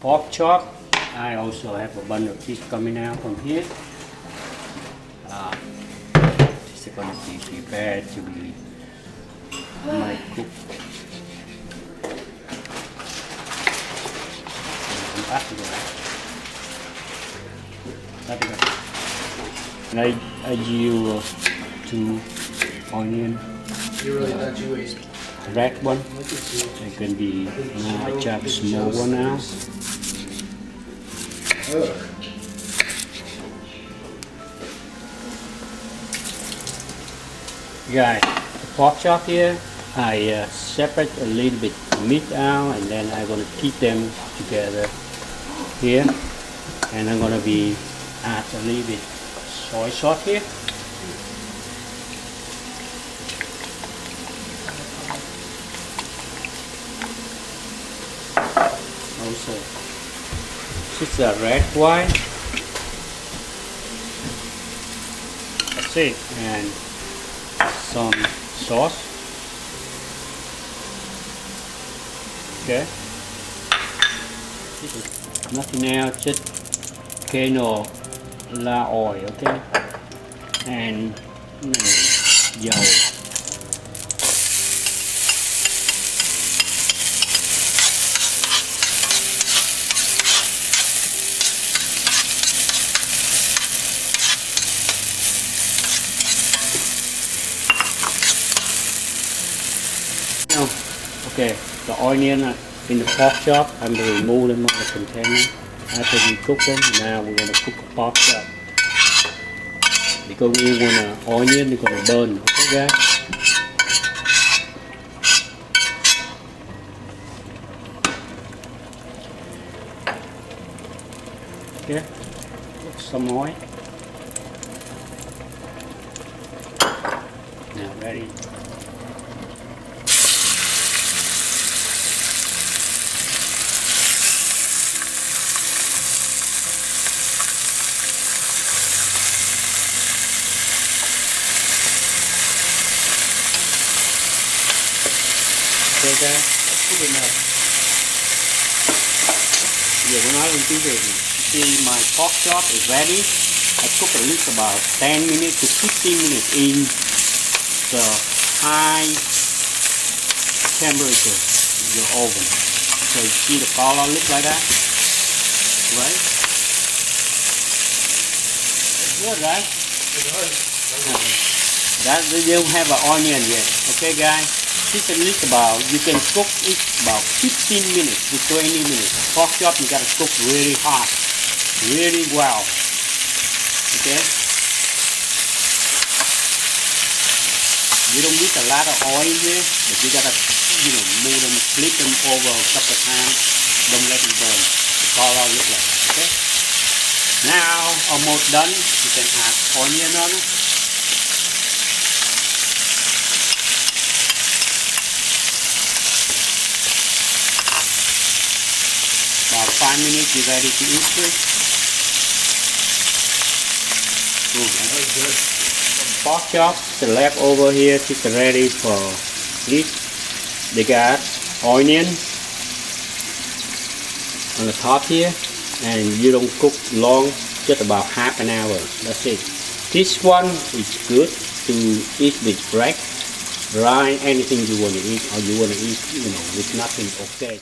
pork chop. I also have a bunch of fish coming out from here. This is going to be prepared to be cooked. And I use 2 onion. Red one. It can be I chop small one now. Guys, the pork chop here, I separate a little bit meat out, and then I'm gonna keep them together here, and I'm gonna be add a little bit soy sauce here. Also, this is a red wine. That's it, and some sauce. Okay. This is nothing else, just canola oil. Okay, and dầu. Okay, the onion in the pork chop, I'm going to remove them out of the container. After we cook them, now we're going to cook the pork chop. Because we want the onion, we're going to burn. Okay, guys? Okay, some oil. Now ready. Okay guys, let's put it up. Giờ tôi nói lên tiếng Việt này. See, my pork chop is ready. I cook at least about 10 minutes to 15 minutes in the high temperature of your oven. So you see the color look like that, right? That's good, right? That they don't have an onion yet. Okay guys? This at least about, you can cook it about 15 minutes to 20 minutes. Pork chop you gotta cook really hot, really well. Okay? You don't need a lot of oil here, but you gotta, move them, flip them over a couple of times. Don't let them burn. The color look like that. Okay? Now, almost done. You can add onion on it. About 5 minutes, you're ready to eat it. That's good. Pork chop, the leftover here, it's ready for eat. They got onion on the top here, and you don't cook long, just about half an hour. That's it. This one is good to eat with bread, rice, anything you want to eat, or you want to eat, with nothing. Okay.